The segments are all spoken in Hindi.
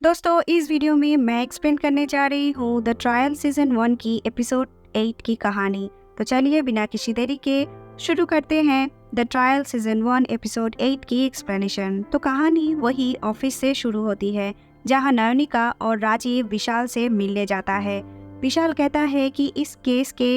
दोस्तों इस वीडियो में मैं एक्सप्लेन करने जा रही हूँ द ट्रायल सीजन 1 की एपिसोड 8 की कहानी। तो चलिए बिना किसी देरी के शुरू करते हैं द ट्रायल सीजन 1 एपिसोड 8 की एक्सप्लेनेशन। तो कहानी वही ऑफिस से शुरू होती है जहाँ नयनिका और राजीव विशाल से मिलने जाता है। विशाल कहता है कि इस केस के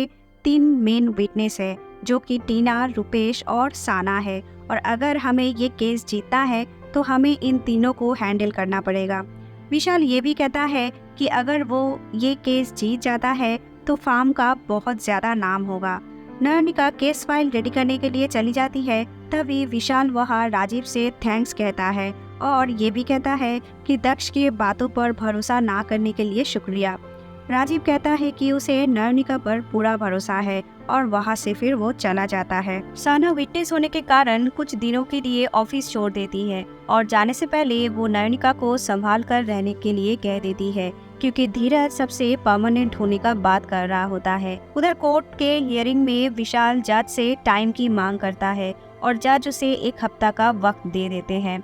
3 मेन विटनेस है जो कि टीना, रुपेश और साना है, और अगर हमें ये केस जीतना है तो हमें इन तीनों को हैंडल करना पड़ेगा। विशाल ये भी कहता है कि अगर वो ये केस जीत जाता है तो फार्म का बहुत ज्यादा नाम होगा। नयनिका केस फाइल रेडी करने के लिए चली जाती है, तभी विशाल वहाँ राजीव से थैंक्स कहता है और ये भी कहता है कि दक्ष की बातों पर भरोसा ना करने के लिए शुक्रिया। राजीव कहता है कि उसे नयनिका पर पूरा भरोसा है और वहाँ से फिर वो चला जाता है। साना विटनेस होने के कारण कुछ दिनों के लिए ऑफिस छोड़ देती है और जाने से पहले वो नयनिका को संभाल कर रहने के लिए कह देती है, क्योंकि धीरज सबसे परमानेंट होने का बात कर रहा होता है। उधर कोर्ट के हियरिंग में विशाल जज से टाइम की मांग करता है और जज उसे 1 हफ्ता का वक्त दे देते हैं।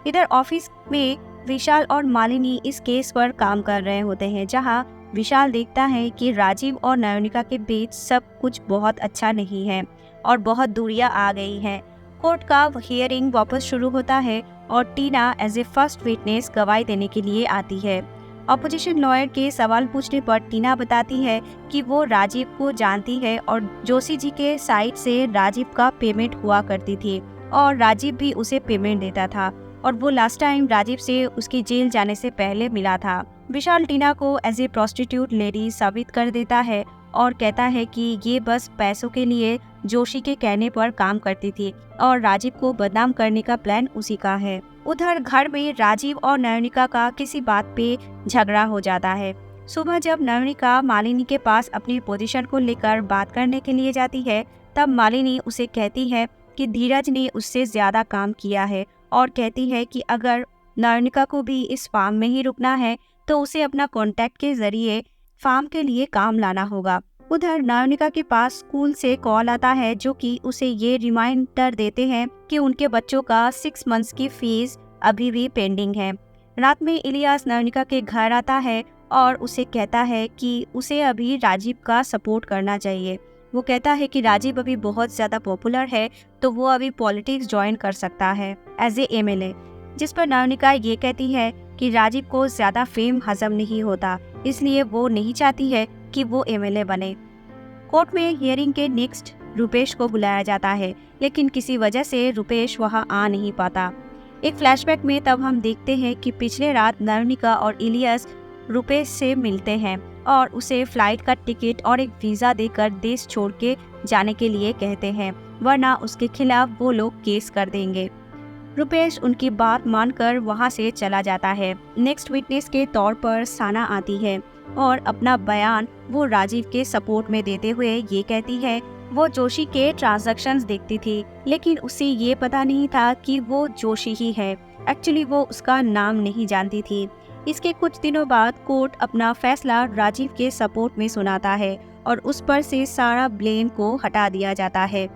इधर ऑफिस में विशाल और मालिनी इस केस पर काम कर रहे होते हैं, जहाँ विशाल देखता है कि राजीव और नयनिका के बीच सब कुछ बहुत अच्छा नहीं है और बहुत दूरियां आ गई हैं। कोर्ट का हियरिंग वापस शुरू होता है और टीना एज ए फर्स्ट विटनेस गवाही देने के लिए आती है। ऑपोजिशन लॉयर के सवाल पूछने पर टीना बताती है कि वो राजीव को जानती है और जोशी जी के साइड से राजीव का पेमेंट हुआ करती थी और राजीव भी उसे पेमेंट देता था और वो लास्ट टाइम राजीव से उसकी जेल जाने से पहले मिला था। विशाल टीना को एज ए प्रोस्टिट्यूट लेडी साबित कर देता है और कहता है कि ये बस पैसों के लिए जोशी के कहने पर काम करती थी और राजीव को बदनाम करने का प्लान उसी का है। उधर घर में राजीव और नयनिका का किसी बात पे झगड़ा हो जाता है। सुबह जब नयनिका मालिनी के पास अपनी पोजीशन को लेकर बात करने के लिए जाती है, तब मालिनी उसे कहती है कि धीरज ने उससे ज्यादा काम किया है और कहती है कि अगर नयनिका को भी इस फार्म में ही रुकना है तो उसे अपना कॉन्टैक्ट के जरिए फार्म के लिए काम लाना होगा। उधर नयनिका के पास स्कूल से कॉल आता है जो कि उसे ये रिमाइंडर देते हैं कि उनके बच्चों का 6 मंथ्स की फीस अभी भी पेंडिंग है। रात में इलियास नयनिका के घर आता है और उसे कहता है कि उसे अभी राजीव का सपोर्ट करना चाहिए। वो कहता है कि राजीव अभी बहुत ज्यादा पॉपुलर है तो वो अभी पॉलिटिक्स ज्वाइन कर सकता है एज ए MLA, जिस पर नयनिका ये कहती है कि राजीव को ज्यादा फेम हजम नहीं होता, इसलिए वो नहीं चाहती है कि वो MLA बने। कोर्ट में हियरिंग के नेक्स्ट रुपेश को बुलाया जाता है, लेकिन किसी वजह से रुपेश वहां आ नहीं पाता। एक फ्लैशबैक में तब हम देखते हैं कि पिछले रात नयनिका और इलियास रुपेश से मिलते हैं और उसे फ्लाइट का टिकट और एक वीजा देकर देश छोड़ के जाने के लिए कहते हैं, वरना उसके खिलाफ वो लोग केस कर देंगे। रुपेश उनकी बात मानकर वहां से चला जाता है। नेक्स्ट विटनेस के तौर पर साना आती है और अपना बयान वो राजीव के सपोर्ट में देते हुए ये कहती है वो जोशी के ट्रांजैक्शंस देखती थी, लेकिन उसे ये पता नहीं था कि वो जोशी ही है। एक्चुअली वो उसका नाम नहीं जानती थी। इसके कुछ दिनों बाद कोर्ट अपना फैसला राजीव के सपोर्ट में सुनाता है और उस पर से सारा ब्लेम को हटा दिया जाता है।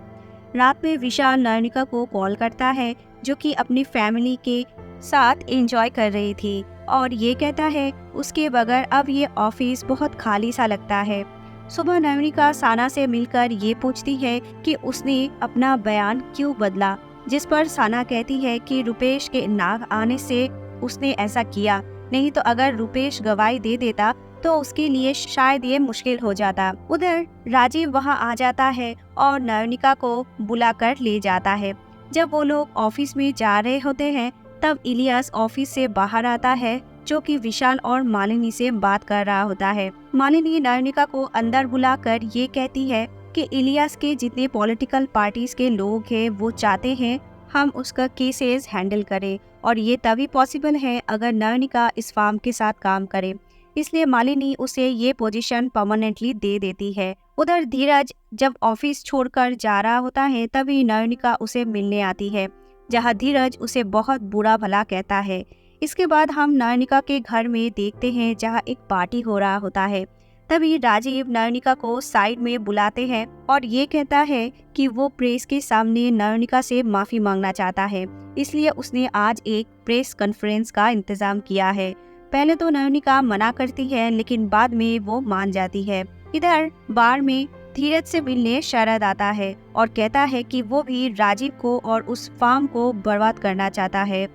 रात में विशाल नयनिका को कॉल करता है जो कि अपनी फैमिली के साथ एंजॉय कर रही थी और ये कहता है उसके बगैर अब ये ऑफिस बहुत खाली सा लगता है। सुबह नयनिका साना से मिलकर ये पूछती है कि उसने अपना बयान क्यों बदला, जिस पर साना कहती है कि रुपेश के नाक आने से उसने ऐसा किया, नहीं तो अगर रुपेश गवाही दे देता तो उसके लिए शायद ये मुश्किल हो जाता। उधर राजीव वहां आ जाता है और नयनिका को बुलाकर ले जाता है। जब वो लोग ऑफिस में जा रहे होते हैं तब इलियास ऑफिस से बाहर आता है जो कि विशाल और मालिनी से बात कर रहा होता है। मालिनी नयनिका को अंदर बुलाकर ये कहती है कि इलियास के जितने पॉलिटिकल पार्टीज के लोग हैं वो चाहते हैं हम उसका केसेस हैंडल करें और ये तभी पॉसिबल है अगर नयनिका इस फार्म के साथ काम करे, इसलिए मालिनी उसे ये पोजीशन परमानेंटली दे देती है। उधर धीरज जब ऑफिस छोड़कर जा रहा होता है तभी नयनिका उसे मिलने आती है, जहां धीरज उसे बहुत बुरा भला कहता है। इसके बाद हम नयनिका के घर में देखते हैं जहां एक पार्टी हो रहा होता है। तभी राजीव नयनिका को साइड में बुलाते हैं और ये कहता है कि वो प्रेस के सामने नयनिका से माफी मांगना चाहता है, इसलिए उसने आज एक प्रेस कॉन्फ्रेंस का इंतजाम किया है। पहले तो नयनिका मना करती है, लेकिन बाद में वो मान जाती है। इधर बार में धीरज से मिलने शरद आता है और कहता है कि वो भी राजीव को और उस फार्म को बर्बाद करना चाहता है।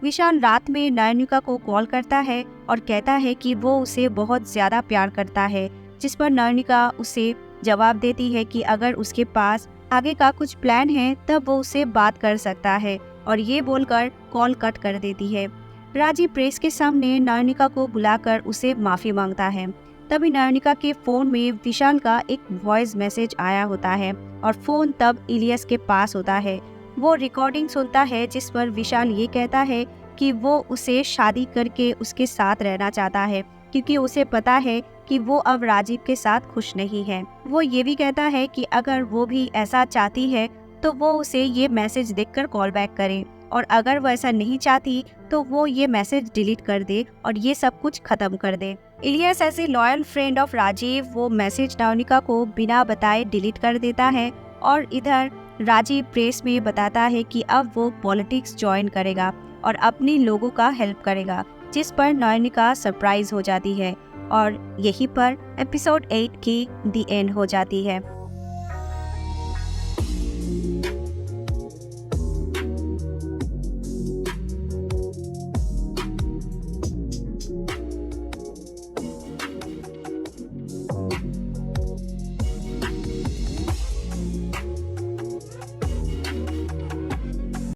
विशाल रात में नयनिका को कॉल करता है और कहता है कि वो उसे बहुत ज्यादा प्यार करता है, जिस पर नयनिका उसे जवाब देती है कि अगर उसके पास आगे का कुछ प्लान है तब वो उसे बात कर सकता है, और ये बोलकर कॉल कट कर देती है। राजीव प्रेस के सामने नयनिका को बुलाकर उसे माफी मांगता है। तभी नयनिका के फोन में विशाल का एक वॉइस मैसेज आया होता है और फोन तब इलियस के पास होता है। वो रिकॉर्डिंग सुनता है जिस पर विशाल ये कहता है कि वो उसे शादी करके उसके साथ रहना चाहता है, क्योंकि उसे पता है कि वो अब राजीव के साथ खुश नहीं है। वो ये भी कहता है कि अगर वो भी ऐसा चाहती है तो वो उसे ये मैसेज देखकर कॉल बैक करे, और अगर वो ऐसा नहीं चाहती तो वो ये मैसेज डिलीट कर दे और ये सब कुछ खत्म कर दे। इलियस ऐसे लॉयल फ्रेंड ऑफ राजीव वो मैसेज नयनिका को बिना बताए डिलीट कर देता है, और इधर राजीव प्रेस में बताता है कि अब वो पॉलिटिक्स ज्वाइन करेगा और अपने लोगों का हेल्प करेगा, जिस पर नयनिका सरप्राइज हो जाती है। और यहीं पर एपिसोड 8 की दी एंड हो जाती है।